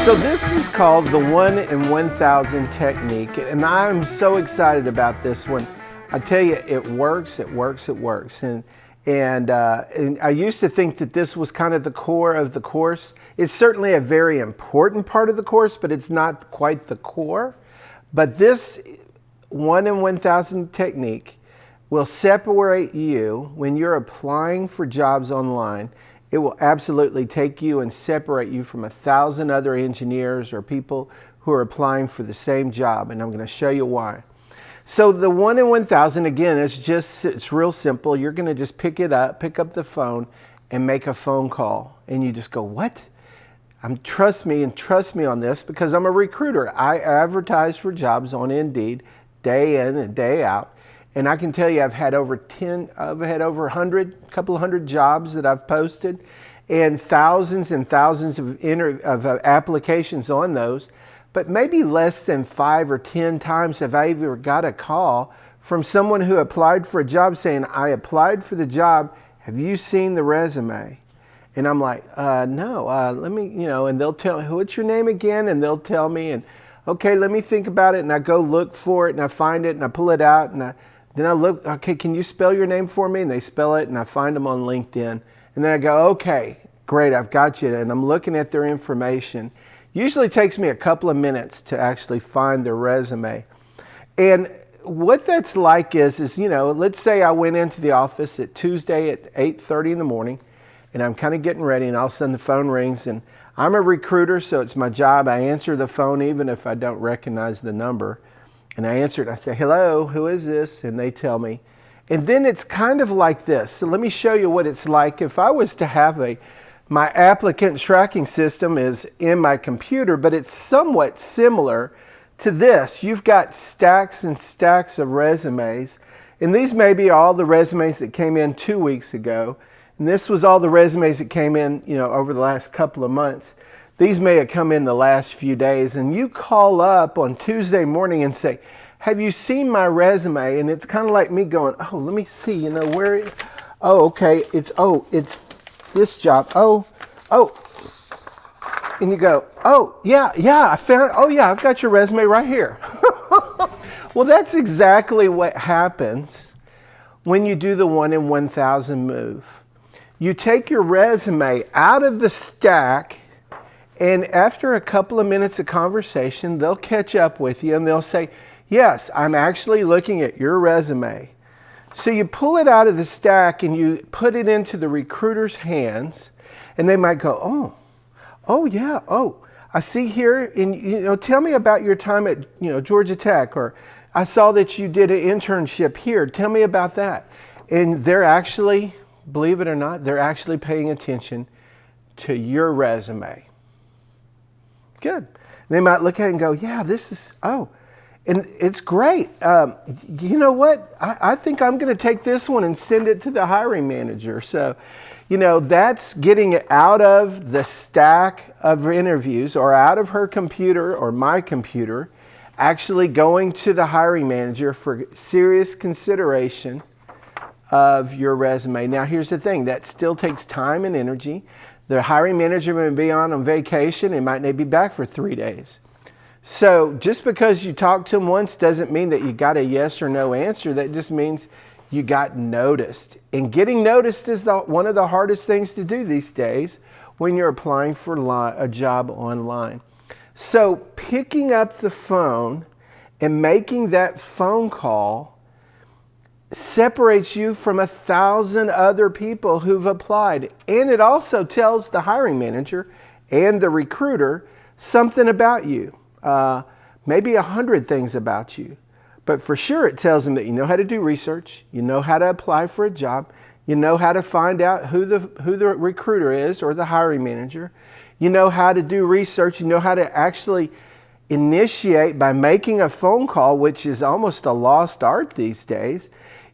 So this is called the 1 in 1,000 technique, and I'm so excited about this one. I tell you, it works, it works, it works. And I used to think that this was kind of the core of the course. It's certainly a very important part of the course, but it's not quite the core. But this 1 in 1,000 technique will separate you when you're applying for jobs online. It will absolutely take you and separate you from 1,000 other engineers or people who are applying for the same job, and I'm going to show you why. So the 1 in 1,000, again, it's real simple. You're going to just pick up the phone and make a phone call, and you just go, what? Trust me on this, because I'm a recruiter. I advertise for jobs on Indeed day in and day out. And I can tell you I've had over 100, a couple of hundred jobs that I've posted, and thousands of applications on those. But maybe less than 5 or 10 times have I ever got a call from someone who applied for a job saying, I applied for the job, have you seen the resume? And I'm like, no, let me, and they'll tell me, what's your name again? And they'll tell me, and okay, let me think about it. And I go look for it, and I find it, and I pull it out, and then I look, okay, can you spell your name for me? And they spell it, and I find them on LinkedIn. And then I go, okay, great, I've got you. And I'm looking at their information. Usually takes me a couple of minutes to actually find their resume. And what that's like is let's say I went into the office at Tuesday at 8:30 in the morning, and I'm kind of getting ready, and all of a sudden the phone rings, and I'm a recruiter, so it's my job. I answer the phone even if I don't recognize the number. And I answer it, I say, hello, who is this? And they tell me. And then it's kind of like this. So let me show you what it's like if I was to have my applicant tracking system is in my computer, but it's somewhat similar to this. You've got stacks and stacks of resumes. And these may be all the resumes that came in 2 weeks ago. And this was all the resumes that came in, over the last couple of months. These may have come in the last few days, and you call up on Tuesday morning and say, have you seen my resume? And it's kind of like me going, oh, let me see, where, oh, okay, it's this job, oh, and you go, oh, yeah, I found, oh yeah, I've got your resume right here. Well, that's exactly what happens when you do the 1 in 1,000 move. You take your resume out of the stack, and after a couple of minutes of conversation, they'll catch up with you and they'll say, yes, I'm actually looking at your resume. So you pull it out of the stack and you put it into the recruiter's hands, and they might go, oh yeah, I see here, and tell me about your time at Georgia Tech, or I saw that you did an internship here. Tell me about that. And they're actually, believe it or not, they're actually paying attention to your resume. Good. They might look at it and go, yeah, this is, and it's great. You know what? I think I'm going to take this one and send it to the hiring manager. So, that's getting it out of the stack of interviews or out of her computer or my computer, actually going to the hiring manager for serious consideration of your resume. Now, here's the thing. That still takes time and energy. The hiring manager may be on vacation and might not be back for 3 days. So just because you talked to them once doesn't mean that you got a yes or no answer. That just means you got noticed. And getting noticed is one of the hardest things to do these days when you're applying for a job online. So picking up the phone and making that phone call separates you from 1,000 other people who've applied. And it also tells the hiring manager and the recruiter something about you. Maybe 100 things about you. But for sure it tells them that you know how to do research, you know how to apply for a job, you know how to find out who the recruiter is or the hiring manager, you know how to do research, you know how to actually initiate by making a phone call, which is almost a lost art these days.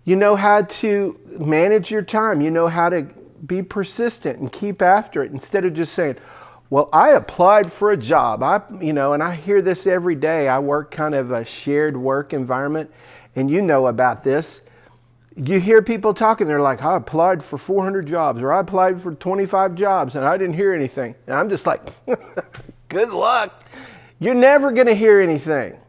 You know how to manage your time. You know how to be persistent and keep after it instead of just saying, well, I applied for a job. And I hear this every day. I work kind of a shared work environment, and you know about this. You hear people talking, they're like, I applied for 400 jobs, or I applied for 25 jobs, and I didn't hear anything. And I'm just like, Good luck. You're never going to hear anything.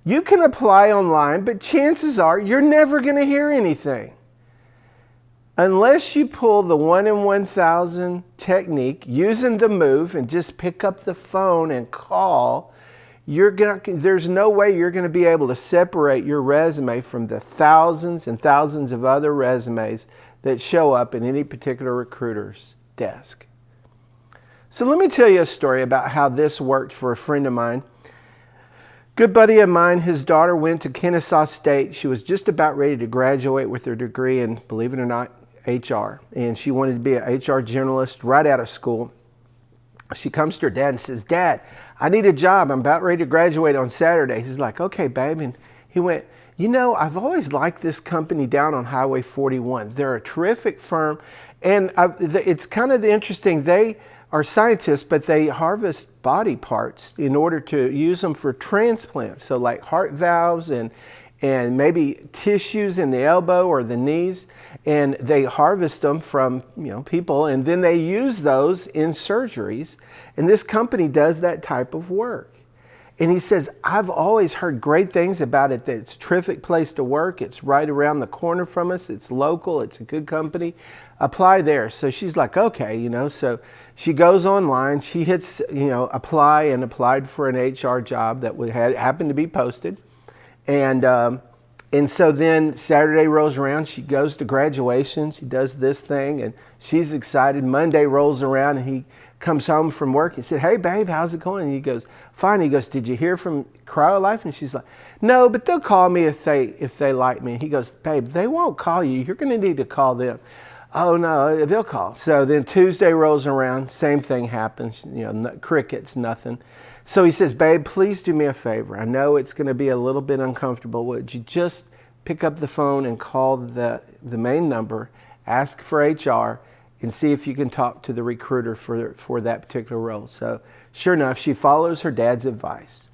You can apply online, but chances are you're never going to hear anything. Unless you pull the 1 in 1,000 technique using the move and just pick up the phone and call, there's no way you're going to be able to separate your resume from the thousands and thousands of other resumes that show up in any particular recruiter's desk. So let me tell you a story about how this worked for a friend of mine. Good buddy of mine, his daughter went to Kennesaw State. She was just about ready to graduate with her degree in, believe it or not, HR. And she wanted to be an HR generalist right out of school. She comes to her dad and says, Dad, I need a job. I'm about ready to graduate on Saturday. He's like, okay, babe. And he went, you know, I've always liked this company down on Highway 41. They're a terrific firm. And it's kind of interesting. They are scientists, but they harvest body parts in order to use them for transplants. So like heart valves and maybe tissues in the elbow or the knees. And they harvest them from people, and then they use those in surgeries. And this company does that type of work. And he says, I've always heard great things about it, that it's a terrific place to work. It's right around the corner from us. It's local. It's a good company. Apply there. So she's like, okay, so she goes online. She hits, apply, and applied for an HR job that happened to be posted. And so then Saturday rolls around, she goes to graduation, she does this thing, and she's excited. Monday rolls around, and he comes home from work. He said, hey, babe, how's it going? And he goes, fine. He goes, did you hear from CryoLife? And she's like, no, but they'll call me if they like me. And he goes, babe, they won't call you. You're going to need to call them. Oh, no, they'll call. So then Tuesday rolls around, same thing happens, crickets, nothing. So he says, babe, please do me a favor. I know it's going to be a little bit uncomfortable. Would you just pick up the phone and call the main number, ask for HR, and see if you can talk to the recruiter for that particular role? So sure enough, she follows her dad's advice.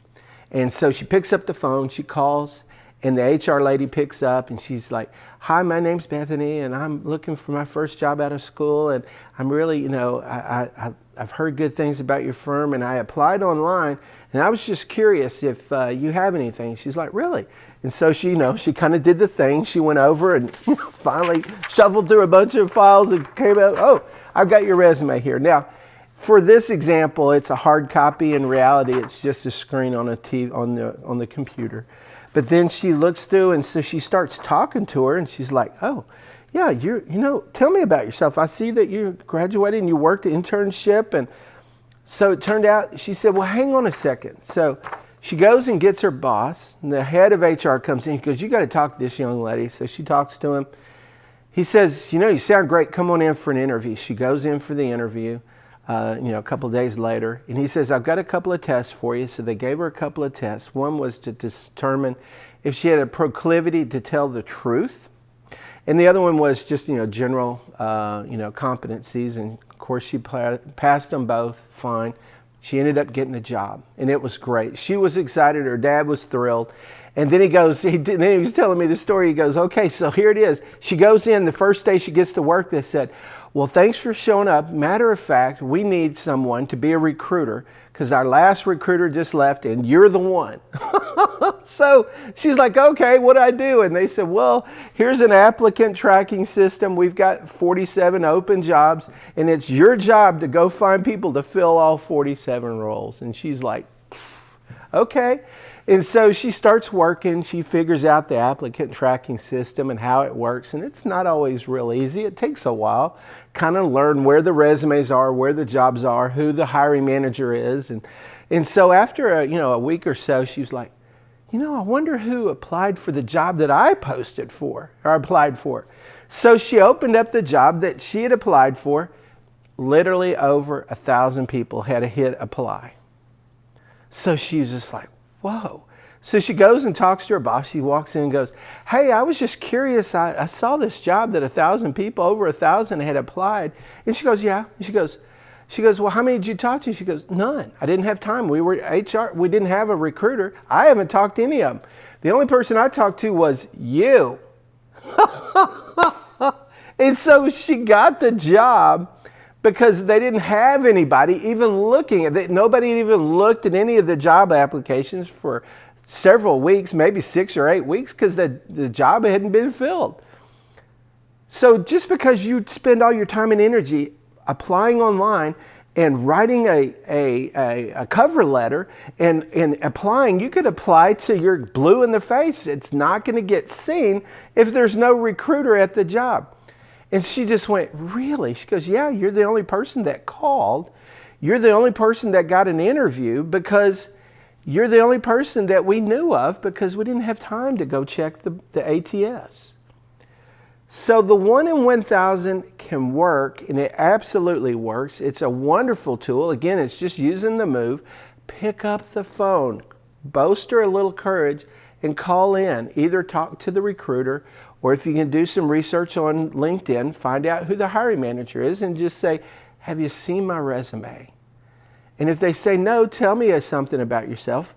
And so she picks up the phone, she calls, and the HR lady picks up, and she's like, hi, my name's Bethany, and I'm looking for my first job out of school, and I'm really, I've heard good things about your firm, and I applied online, and I was just curious if you have anything. She's like, really? And so she kind of did the thing. She went over and finally shuffled through a bunch of files and came out, oh, I've got your resume here. Now, for this example, it's a hard copy. In reality, it's just a screen on a TV, on the computer. But then she looks through, and so she starts talking to her, and she's like, oh, yeah, tell me about yourself. I see that you graduated and you worked an internship. And so it turned out, she said, well, hang on a second. So she goes and gets her boss, and the head of HR comes in. He goes, you got to talk to this young lady. So she talks to him. He says, you sound great. Come on in for an interview. She goes in for the interview, a couple of days later. And he says, I've got a couple of tests for you. So they gave her a couple of tests. One was to determine if she had a proclivity to tell the truth. And the other one was just, general, competencies. And of course, she passed them both fine. She ended up getting the job, and it was great. She was excited. Her dad was thrilled. And then he was telling me the story. He goes, okay, so here it is. She goes in. The first day she gets to work, they said, well, thanks for showing up. Matter of fact, we need someone to be a recruiter because our last recruiter just left, and you're the one. So she's like, okay, what do I do? And they said, well, here's an applicant tracking system. We've got 47 open jobs, and it's your job to go find people to fill all 47 roles. And she's like, okay. And so she starts working. She figures out the applicant tracking system and how it works. And it's not always real easy. It takes a while. Kind of learn where the resumes are, where the jobs are, who the hiring manager is. And so after a week or so, she was like, I wonder who applied for the job that I applied for. So she opened up the job that she had applied for. Literally over 1,000 people had hit apply. So she was just like, whoa. So she goes and talks to her boss. She walks in and goes, hey, I was just curious. I saw this job that 1,000 people, over 1,000 had applied. And she goes, yeah. And she goes, well, how many did you talk to? She goes, none. I didn't have time. We were HR. We didn't have a recruiter. I haven't talked to any of them. The only person I talked to was you. And so she got the job. because they didn't have anybody even looking at it. Nobody even looked at any of the job applications for several weeks, maybe 6 or 8 weeks, because the job hadn't been filled. So just because you spend all your time and energy applying online and writing a cover letter and applying, you could apply till you're blue in the face. It's not going to get seen if there's no recruiter at the job. And she just went, really? She goes, yeah, you're the only person that called. You're the only person that got an interview because you're the only person that we knew of because we didn't have time to go check the ATS. So the 1 in 1,000 can work, and it absolutely works. It's a wonderful tool. Again, it's just using the move. Pick up the phone, bolster a little courage, and call in. Either talk to the recruiter, or if you can do some research on LinkedIn, find out who the hiring manager is and just say, have you seen my resume? And if they say no, tell me something about yourself.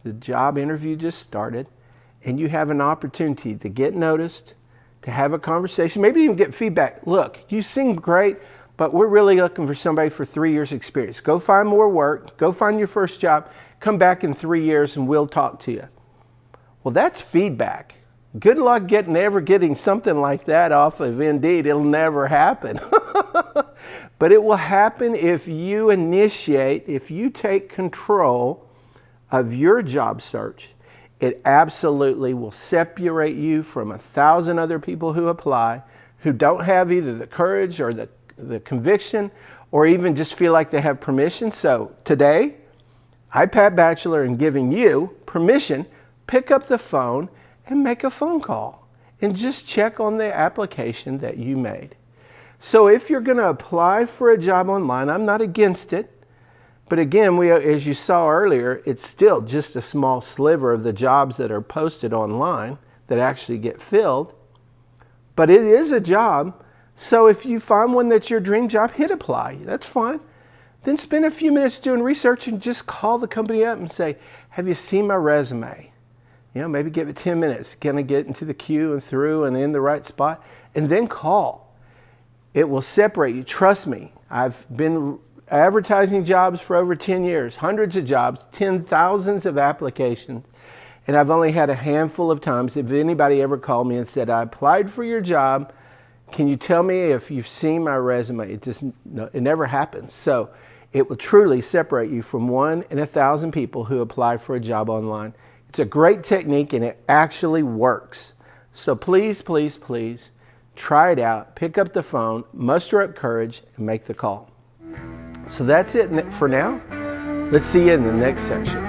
The job interview just started, and you have an opportunity to get noticed, to have a conversation, maybe even get feedback. Look, you seem great, but we're really looking for somebody for 3 years experience. Go find more work, go find your first job, come back in 3 years and we'll talk to you. Well, that's feedback. Good luck ever getting something like that off of Indeed. It'll never happen. But it will happen if you initiate, if you take control of your job search. It absolutely will separate you from 1,000 other people who apply, who don't have either the courage or the conviction, or even just feel like they have permission. So today, I, Pat Batchelor, am giving you permission. Pick up the phone and make a phone call and just check on the application that you made. So if you're going to apply for a job online, I'm not against it. But again, as you saw earlier, it's still just a small sliver of the jobs that are posted online that actually get filled. But it is a job. So if you find one that's your dream job, hit apply. That's fine. Then spend a few minutes doing research and just call the company up and say, have you seen my resume? You know, maybe give it 10 minutes. Can I get into the queue and through and in the right spot? And then call. It will separate you. Trust me. I've been advertising jobs for over 10 years, hundreds of jobs, thousands of applications. And I've only had a handful of times, if anybody ever called me and said, I applied for your job, can you tell me if you've seen my resume? It never happens. So it will truly separate you from 1 in 1,000 people who apply for a job online. It's a great technique and it actually works. So please, please, please try it out. Pick up the phone, muster up courage, and make the call. So that's it for now. Let's see you in the next section.